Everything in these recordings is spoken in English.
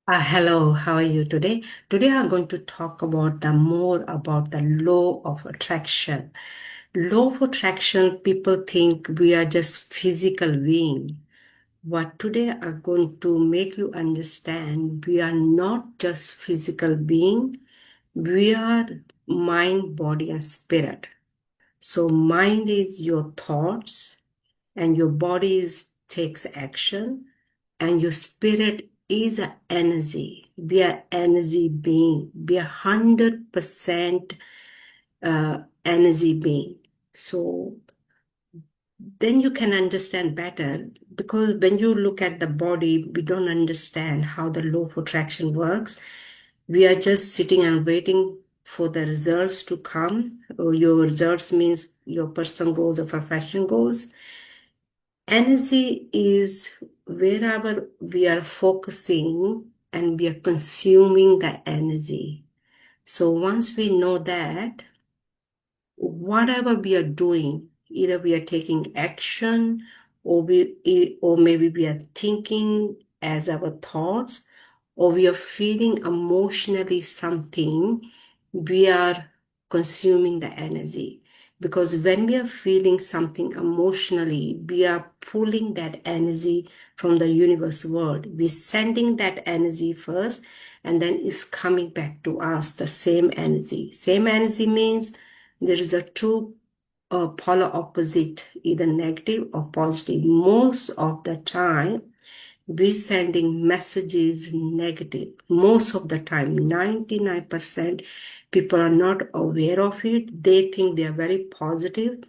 Hello, how are you today? Today I'm going to talk about more about the law of attraction. Law of attraction, people think we are just physical being. But today I'm going to make you understand we are not just physical being, we are mind, body, and spirit. So mind is your thoughts, and your body takes action, and your spirit is an energy. We are energy being. We are 100% energy being. So then you can understand better, because when you look at the body, we don't understand how the law of attraction works. We are just sitting and waiting for the results to come. Or your results means your personal goals or profession goals. Energy is wherever we are focusing and we are consuming the energy. So once we know that, whatever we are doing, either we are taking action, or maybe we are thinking as our thoughts, or we are feeling emotionally something, we are consuming the energy. Because when we are feeling something emotionally, we are pulling that energy from the universe world. We're sending that energy first, and then it's coming back to us, the same energy. Same energy means there is a two polar opposite, either negative or positive. Most of the time, we're sending messages negative. Most of the time, 99% people are not aware of it. They think they are very positive,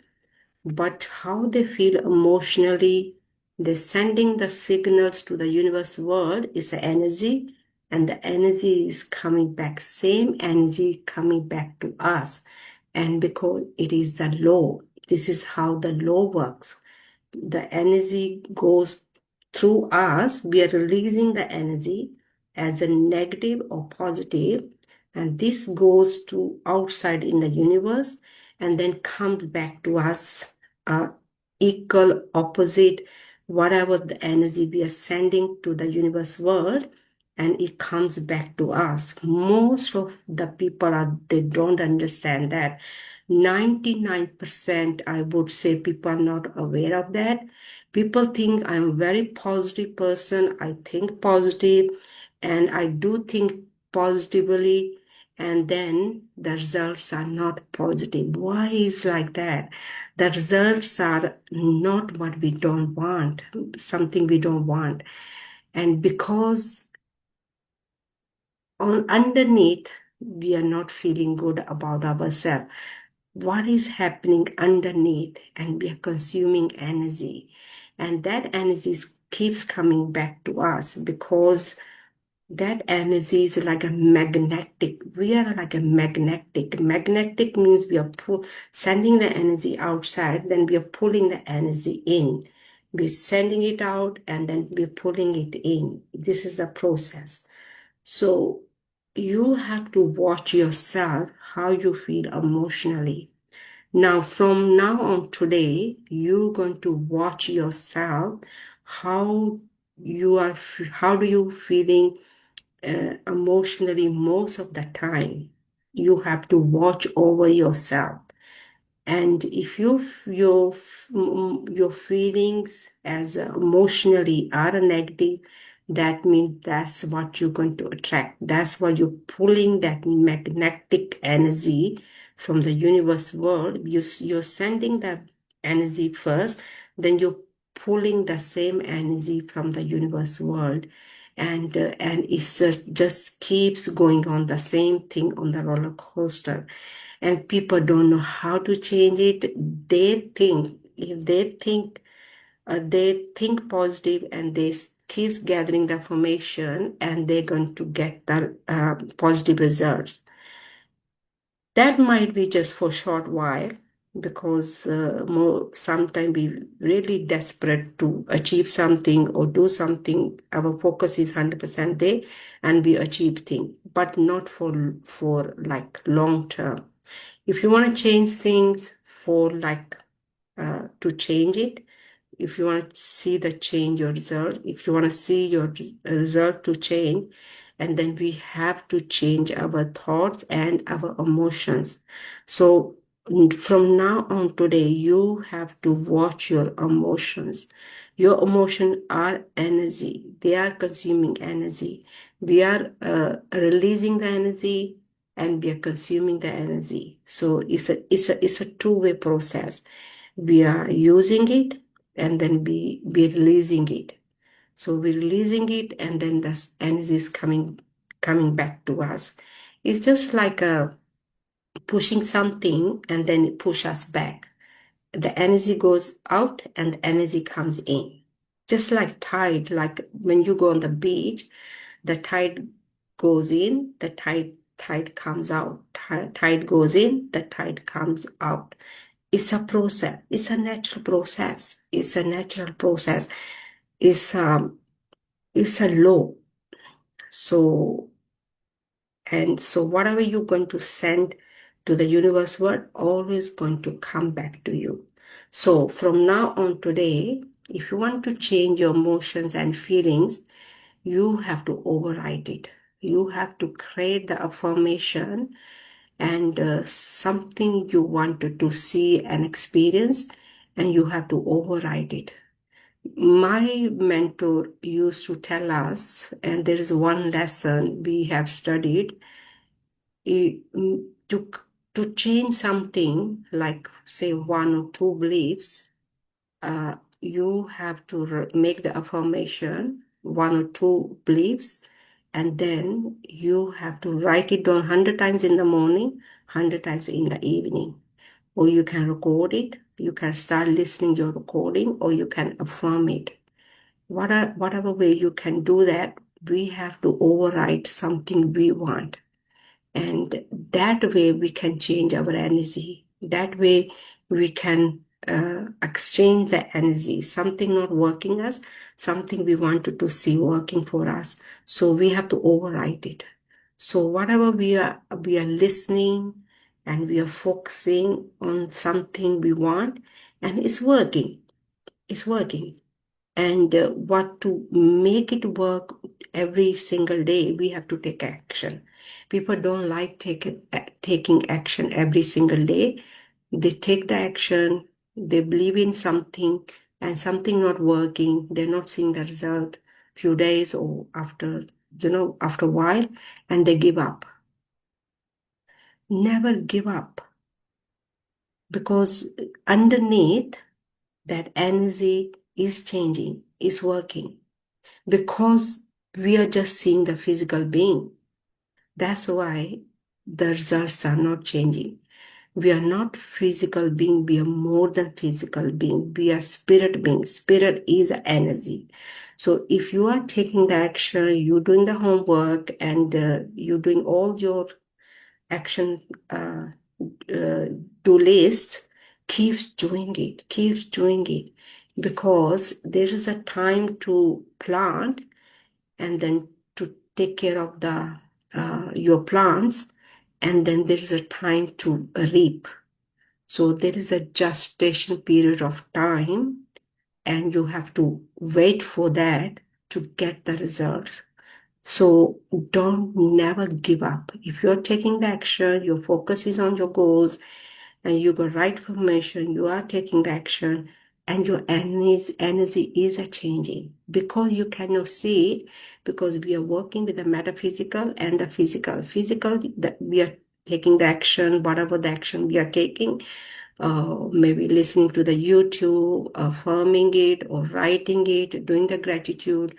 but how they feel emotionally, they're sending the signals to the universe world is the energy, and the energy is coming back, same energy coming back to us. And because it is the law, this is how the law works. The energy goes through us, we are releasing the energy as a negative or positive, and this goes to outside in the universe and then comes back to us, equal opposite whatever the energy we are sending to the universe world, and it comes back to us. Most of the people they don't understand that. 99%, I would say, people are not aware of that. People think I'm a very positive person. I think positive and I do think positively, and then the results are not positive. Why is like that? The results are not what we don't want, something we don't want. And because underneath, we are not feeling good about ourselves. What is happening underneath, and we are consuming energy, and that energy keeps coming back to us, because that energy is like a magnetic. We are like a magnetic means we are sending the energy outside, then we are pulling the energy in. We're sending it out and then we're pulling it in. This is the process. So you have to watch yourself, how you feel emotionally. Now, from now on today, you're going to watch yourself, how how do you feeling emotionally most of the time. You have to watch over yourself. And if your feelings as emotionally are negative, that means that's what you're going to attract. That's why you're pulling that magnetic energy from the universe world. You're sending that energy first, then you're pulling the same energy from the universe world. And it just keeps going on, the same thing on the roller coaster, and people don't know how to change it. They think, if they think positive, and they keeps gathering the information, and they're going to get the positive results. That might be just for a short while, because more sometimes we really desperate to achieve something or do something. Our focus is 100% there, and we achieve things, but not for like long term. If you want to change things for like to change it, if you want to see the change your result, if you want to see your result to change, and then we have to change our thoughts and our emotions. So from now on today, you have to watch your emotions. Your emotions are energy. They are consuming energy. We are releasing the energy and we are consuming the energy. So it's a two-way process. We are using it and then we releasing it. So we're releasing it and then the energy is coming back to us. It's just like pushing something and then it pushes us back. The energy goes out and the energy comes in. Just like tide, like when you go on the beach, the tide goes in, the tide comes out. Tide goes in, the tide comes out. It's a process. It's a natural process. It's a natural process. It's it's a law. So, and so whatever you're going to send to the universe world, always going to come back to you. So from now on today, if you want to change your emotions and feelings, you have to override it. You have to create the affirmation and something you wanted to see and experience, and you have to override it. My mentor used to tell us, and there is one lesson we have studied, to, to change something like, say, one or two beliefs, you have to make the affirmation, one or two beliefs, and then you have to write it down 100 times in the morning, 100 times in the evening. Or you can record it, you can start listening your recording, or you can affirm it. Whatever way you can do that, we have to override something we want. And that way we can change our energy. That way we can exchange the energy, something not working us, something we wanted to see working for us. So we have to override it. So whatever we are listening and we are focusing on something we want, and it's working. It's working. And what to make it work every single day, we have to take action. People don't like taking action every single day. They take the action, they believe in something, and something not working, they're not seeing the result few days or after a while, and they give up. Never give up, because underneath that energy is changing, is working. Because we are just seeing the physical being. That's why the results are not changing. We are not physical being, we are more than physical being. We are spirit being. Spirit is energy. So if you are taking the action, you're doing the homework, and you're doing all your action do list, keeps doing it. Because there is a time to plant and then to take care of the your plants, and then there is a time to reap. So there is a gestation period of time, and you have to wait for that to get the results. So don't never give up. If you're taking the action, your focus is on your goals, and you got right information, you are taking the action, and your energy is a changing, because you cannot see it, because we are working with the metaphysical and the physical. Physical, that we are taking the action, whatever the action we are taking, maybe listening to the YouTube, affirming it, or writing it, doing the gratitude,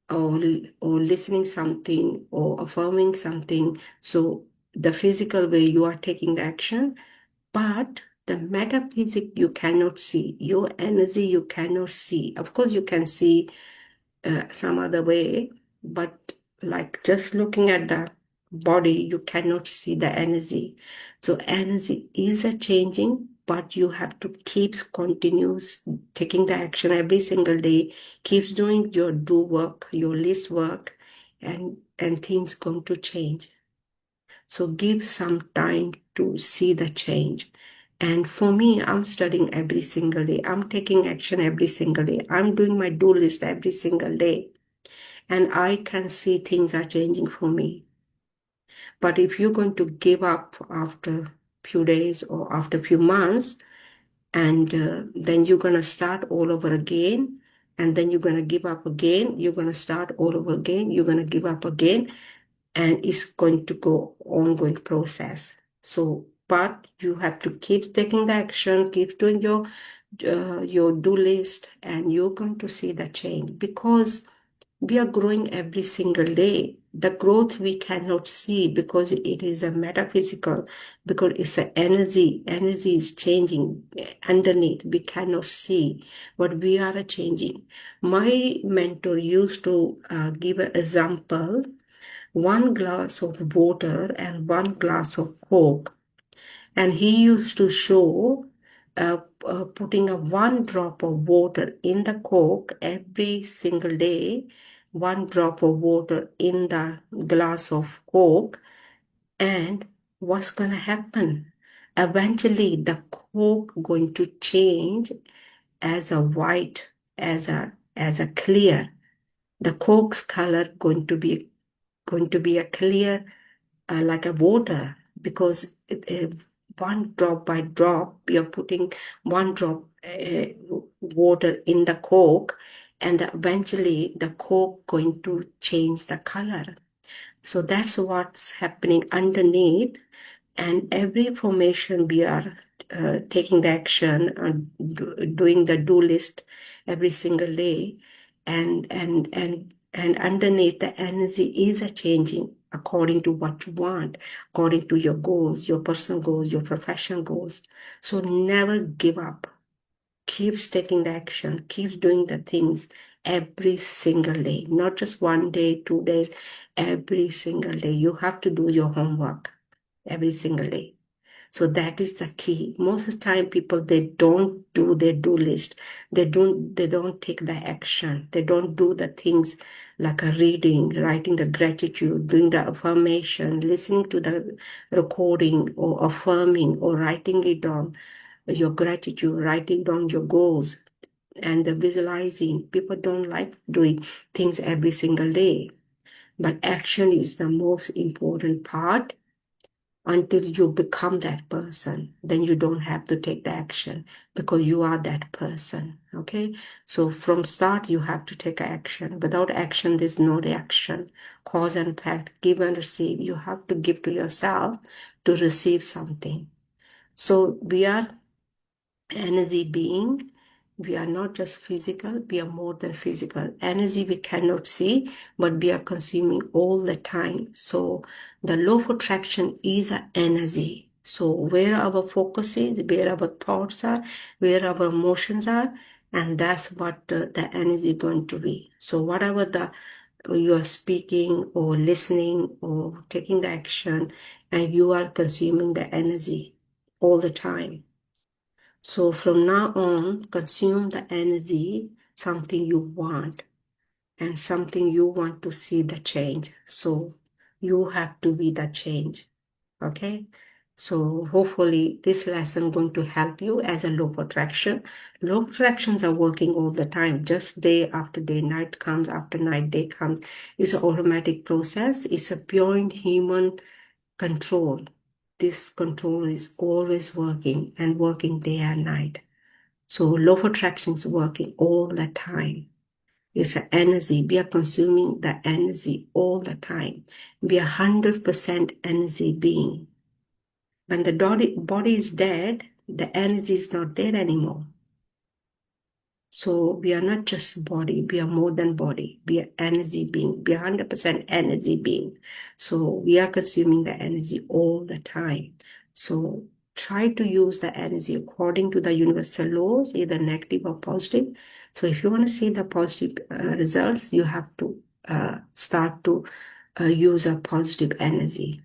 or listening something, or affirming something. So the physical way you are taking the action, but the metaphysic you cannot see, your energy you cannot see. Of course, you can see some other way, but like just looking at the body, you cannot see the energy. So energy is a changing, but you have to keep continuous taking the action every single day, keeps doing your do work, your list work, and things going to change. So give some time to see the change. And for me, I'm studying every single day. I'm taking action every single day. I'm doing my do list every single day. and I can see things are changing for me. But if you're going to give up after few days or after few months, and then you're going to start all over again, and then you're going to give up again, you're going to start all over again, you're going to give up again, and it's going to go ongoing process. So, but you have to keep taking the action, keep doing your do list, and you're going to see the change, because we are growing every single day. The growth we cannot see because it is a metaphysical, because it's an energy. Energy is changing underneath. We cannot see, but we are changing. My mentor used to give an example: one glass of water and one glass of Coke. And he used to show putting a one drop of water in the Coke every single day, one drop of water in the glass of Coke, and what's going to happen? Eventually, the Coke going to change as a white, as a clear. The Coke's color going to be a clear, like a water, because one drop by drop, you're putting one drop water in the Coke, and eventually the Coke going to change the color. So that's what's happening underneath. And every formation we are taking the action and doing the do list every single day, and underneath the energy is a changing according to what you want, according to your goals, your personal goals, your professional goals. So never give up. Keeps taking the action, keeps doing the things every single day, not just one day, 2 days, every single day. You have to do your homework every single day. So that is the key. Most of the time, people, they don't do their do list. They don't take the action. They don't do the things like a reading, writing the gratitude, doing the affirmation, listening to the recording, or affirming, or writing it down, your gratitude, writing down your goals, and the visualizing. People don't like doing things every single day. But action is the most important part. Until you become that person, then you don't have to take the action, because you are that person. Okay, so from start you have to take action. Without action, there's no reaction. Cause and effect, give and receive. You have to give to yourself to receive something. So we are energy being. We are not just physical, we are more than physical. Energy we cannot see, but we are consuming all the time. So the law of attraction is an energy. So where our focus is, where our thoughts are, where our emotions are, and that's what the energy is going to be. So whatever you are speaking or listening or taking the action, and you are consuming the energy all the time. So from now on, consume the energy, something you want, and something you want to see the change. So you have to be the change. Okay? So hopefully this lesson going to help you as a law of attraction. Law of attractions are working all the time, just day after day, night comes after night, day comes. It's an automatic process. It's a pure human control. This control is always working and working day and night. So law of attraction is working all the time. It's an energy. We are consuming the energy all the time. We are 100% energy being. When the body is dead, the energy is not there anymore. So we are not just body, we are more than body. We are energy being. We are 100% energy being. So we are consuming the energy all the time. So try to use the energy according to the universal laws, either negative or positive. So if you want to see the positive results, you have to start to use a positive energy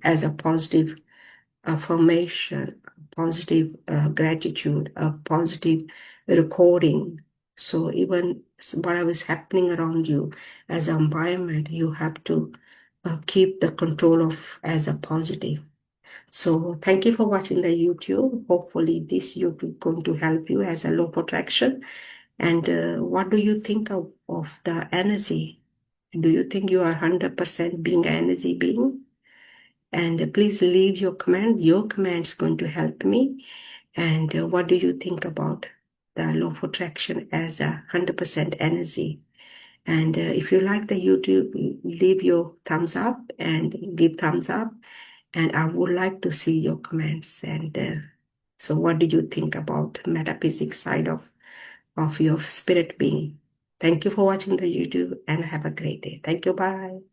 as a positive affirmation, positive gratitude, a positive recording. So even whatever is happening around you as an environment, you have to keep the control of as a positive. So thank you for watching the YouTube. Hopefully this YouTube is going to help you as a law of attraction. And what do you think of the energy? Do you think you are 100% being an energy being? And please leave your comment. Your comment is going to help me. And what do you think about the law of attraction as 100% energy? And if you like the YouTube, leave your thumbs up and give thumbs up. And I would like to see your comments. And so what do you think about metaphysics side of your spirit being? Thank you for watching the YouTube and have a great day. Thank you. Bye.